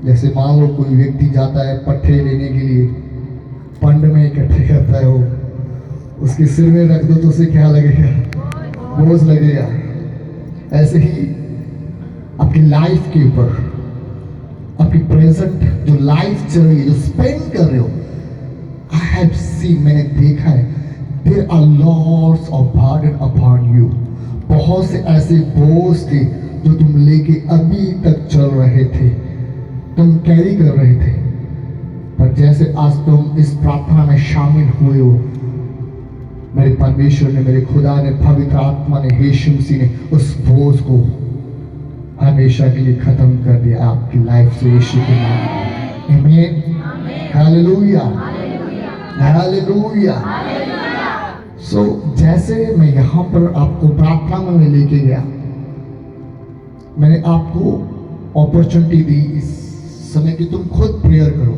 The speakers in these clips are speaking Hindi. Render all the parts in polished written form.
जैसे मान लो कोई व्यक्ति जाता है पट्टे लेने के लिए, पंड में इकट्ठे करता है, वो उसके सिर में रख दो तो उसे क्या लगेगा? बोझ लगेगा। ऐसे ही आपकी लाइफ के ऊपर, आपकी प्रेजेंट जो लाइफ चल रही है, जो स्पेंड कर रहे हो, आई हैव सीन, मैंने देखा है, there are lots of burden upon you. बहुत से ऐसे बोझ थे जो तुम लेके अभी तक चल रहे थे, तुम कैरी कर रहे थे, पर जैसे आज तुम इस प्रार्थना में शामिल हुए हो, मेरे परमेश्वर ने, मेरे खुदा ने, पवित्र आत्मा ने, यीशु मसीह ने उस बोझ को हमेशा के लिए खत्म कर दिया आपकी लाइफ से, यीशु के नाम में। आमीन, हालेलुया, हालेलुया। सो जैसे मैं यहाँ पर आपको प्रार्थना में लेके गया, मैंने आपको अपॉर्चुनिटी दी इस समय कि तुम खुद प्रेयर करो,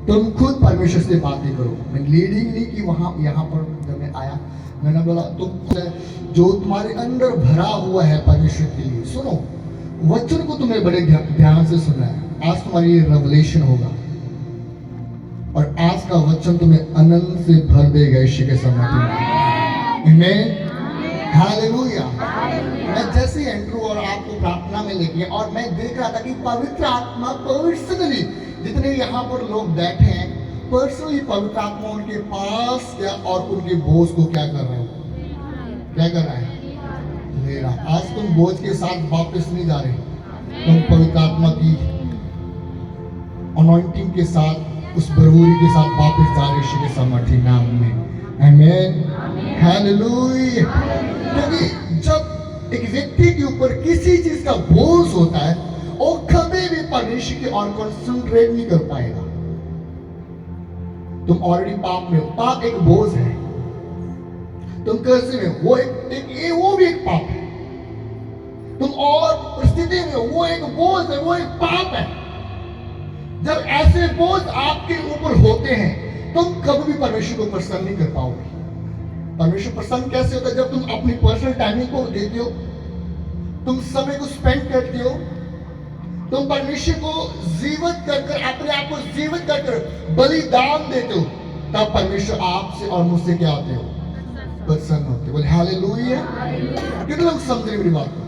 तुम खुद परमेश्वर से बातें करो। मैं लीडिंग नहीं कि वहाँ यहाँ पर जब मैं आया मैंने बोला तुम जो तुम्हारे अंदर भरा हुआ है परमेश्वर के लिए, सुनो वचन को तुम्हें बड़े ध्यान से सुनना है। आज तुम्हारी रेवलेशन होगा और आज का वचन तुम्हें आनंद से भर देगा यीशु के सम्मान में। हालेलुया। मैं जैसे एंड्रू और आपको प्रार्थना में लेके और मैं देख रहा था कि पवित्र आत्मा पर्सनली, जितने यहाँ पर लोग बैठे हैं, पर्सनली पवित्र आत्मा उनके पास गया और उनके बोझ को क्या कर रहे हो, क्या कर रहा है? ले रहा। आज तुम बोझ के साथ वापस नहीं जा रहे, तुम पवित्र आत्मा की अनॉइंटिंग के साथ, उस बरूरी के साथ वापस जा रहे यीशु के सामर्थ्य नाम में। आमीन, हालेलुया। क्योंकि जब एक व्यक्ति के ऊपर किसी चीज का बोझ होता है, वो कभी भी परमेश्वर की ओर कंसंट्रेट नहीं कर पाएगा। तुम ऑलरेडी पाप में हो, पाप एक बोझ है। तुम कर्ज में हो, वो भी एक पाप है। तुम और परिस्थिति में हो, वो एक बोझ है, वो एक पाप है। जब ऐसे बोझ आपके ऊपर होते हैं, तुम कभी भी परमेश्वर को प्रसन्न नहीं कर पाओगे। परमेश्वर प्रसन्न कैसे होता है? जब तुम अपनी पर्सनल टाइमिंग को देते हो, तुम समय को स्पेंड करते हो, तुम परमेश्वर को जीवित कर अपने आप को जीवित कर बलिदान देते हो, तब परमेश्वर आपसे और मुझसे क्या होते हो? प्रसन्न होते। बोले हालेलुया। कितने लोग समझ रहे मेरी बात को?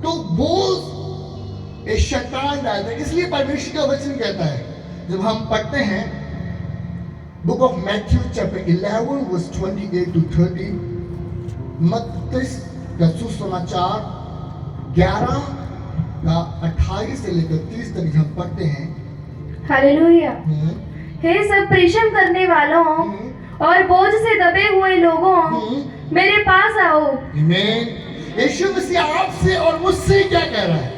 तो बोझ एक शैतान डालता है। इसलिए परमेश्वर का वचन कहता है, जब हम पढ़ते हैं book of Matthew chapter 11 verse 28 to 30, मत्ती का सुसमाचार 11 का 28 से लेकर 30 तक हम पढ़ते हैं। हालेलुया। हे सब परिश्रम करने वालों और बोझ से दबे हुए लोगों, मेरे पास आओ। आमीन। यीशु मसीह आपसे और मुझसे क्या कह रहा है?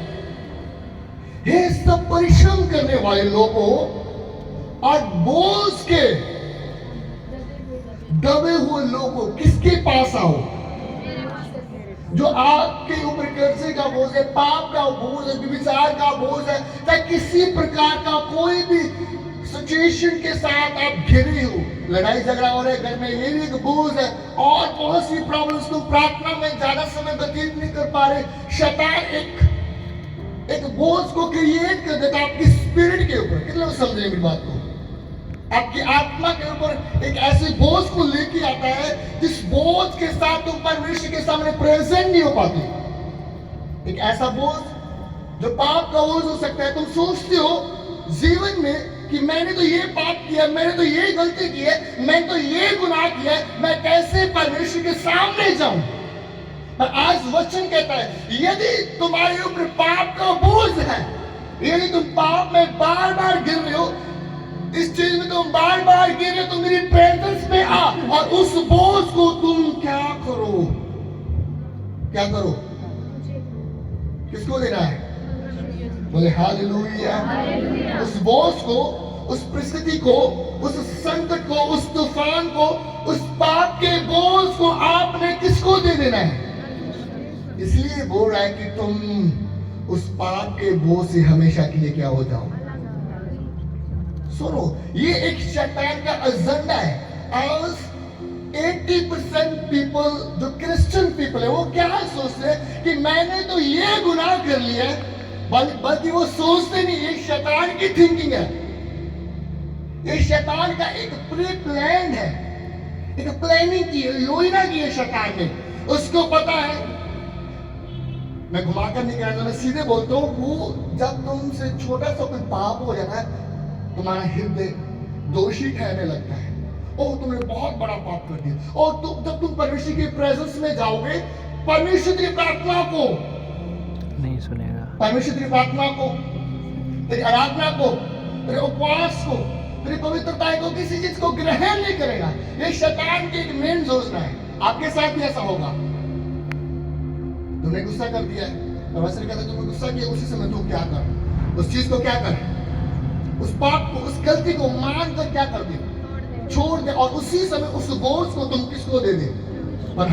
हे सब परिश्रम करने वाले लोगों और बोझ के दबे हुए लोगों, किसके पास आओ? जो आपके ऊपर कर्जे का बोझ है, पाप का बोझ है, विचार का बोझ है, चाहे किसी प्रकार का कोई भी सिचुएशन के साथ आप घिरे हो, लड़ाई झगड़ा हो रहा है घर में, ये भी एक बोझ है, और बहुत सी प्रॉब्लम्स, तुम प्रार्थना में ज्यादा समय व्यतीत नहीं कर पा रहे। शैतान एक बोझ को क्रिएट कर देता आपकी स्पिरिट के ऊपर। कितने लोग समझ रहे मेरी बात को? आपकी आत्मा के ऊपर एक ऐसे बोझ को लेके आता है जिस बोझ के साथ तुम परमेश्वर के सामने प्रेजेंट नहीं हो पाते। एक ऐसा बोझ जो पाप का बोझ हो सकता है। तुम सोचते हो जीवन में कि मैंने तो ये पाप किया, मैंने तो ये गलती की है, मैंने तो ये गुनाह किया है, मैं कैसे परमेश्वर के सामने जाऊं? पर आज वचन कहता है, यदि तुम्हारे ऊपर पाप का बोझ है, यदि तुम पाप में बार बार गिर रहे हो, इस चीज में तुम बार बार गिर रहे हो, तुम मेरी प्रेजेंस में आ और उस बोझ को तुम क्या करो? क्या करो? किसको देना है? बोले हालेलुया। उस बोझ को, उस परिस्थिति को, उस संकट को, उस तूफान को, उस पाप के बोझ को आपने किसको दे देना है? इसलिए बोल रहा है कि तुम उस पाप के बोझ से हमेशा के लिए क्या हो जाओ। सुनो, ये एक शैतान का एजेंडा है। आज 80% पीपल जो क्रिश्चियन पीपल है वो क्या सोचते हैं कि मैंने तो ये गुनाह कर लिया है, बल्कि वो सोचते नहीं, ये शैतान की थिंकिंग है। ये शैतान का एक प्री प्लान है, एक प्लानिंग की है, योजना की है शैतान ने। उसको पता है, मैं घुमाकर नहीं कहता, मैं सीधे बोलता हूँ, वो जब तुमसे छोटा सा कोई पाप हो जाता है, तुम्हारा हृदय दोषी ठहरने लगता है। ओह, तुमने बहुत बड़ा पाप कर दिया। और जब तुम परमेश्वर के प्रेजेंस में जाओगे, परमेश्वर की प्रार्थना को नहीं सुनेगा, परमेश्वर की प्रार्थना को, तेरी आराधना को, तेरे उपवास को, तेरी पवित्रता को, किसी चीज को ग्रहण नहीं करेगा। ये शैतान की एक मेन योजना है। आपके साथ भी ऐसा होगा। तुमने गुस्सा कर दिया है, परमेश्वर कहता है तुमने गुस्सा किया, उसी समय तू क्या कर, उस चीज को क्या कर, उस पाप को, उस गलती को मान कर क्या कर दे, छोड़ दे। और उसी समय उस बोझ को तुम किसको दे दे। पर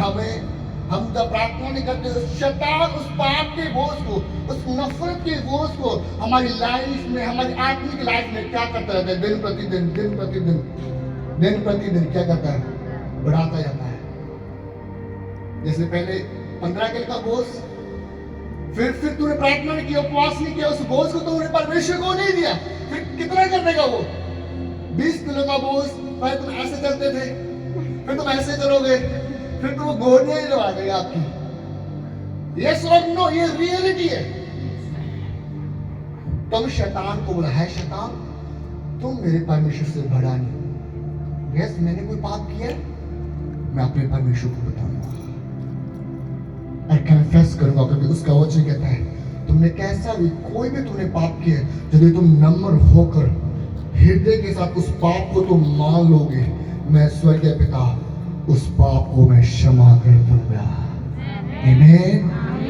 हम जब प्रार्थना नहीं करते, शैतान उस पाप के बोझ को, उस नफरत के बोझ को हमारी लाइफ में, हमारी आत्मिक लाइफ में क्या करता रहता है, दिन प्रतिदिन क्या करता है, बढ़ाता जाता है। जैसे पहले 15 किलो का बोझ, फिर तूने प्रार्थना नहीं किया, उपवास नहीं किया, उस बोझ को तुमने परमेश्वर को नहीं दिया, फिर कितना कर देगा वो? 20 किलो का बोझ। पहले तुम ऐसे चलते थे, फिर तुम ऐसे चलोगे, फिर तुम गोलियां ही लगा देगा आपकी। यस और नो, ये रियलिटी है। तुम शैतान को बोला है, शैतान तुम मेरे परमेश्वर से बड़ा नहीं। यस, मैंने कोई पाप किया, मैं अपने परमेश्वर को बताऊंगा और कन्फेस करूंगा, क्योंकि उसका वचन कहता है तुमने कैसा भी, कोई भी तुमने पाप किया, यदि तुम नम्र होकर हृदय के साथ उस पाप को तुम मान लोगे, मैं स्वर्गीय पिता उस पाप को मैं क्षमा कर दूंगा। आमीन।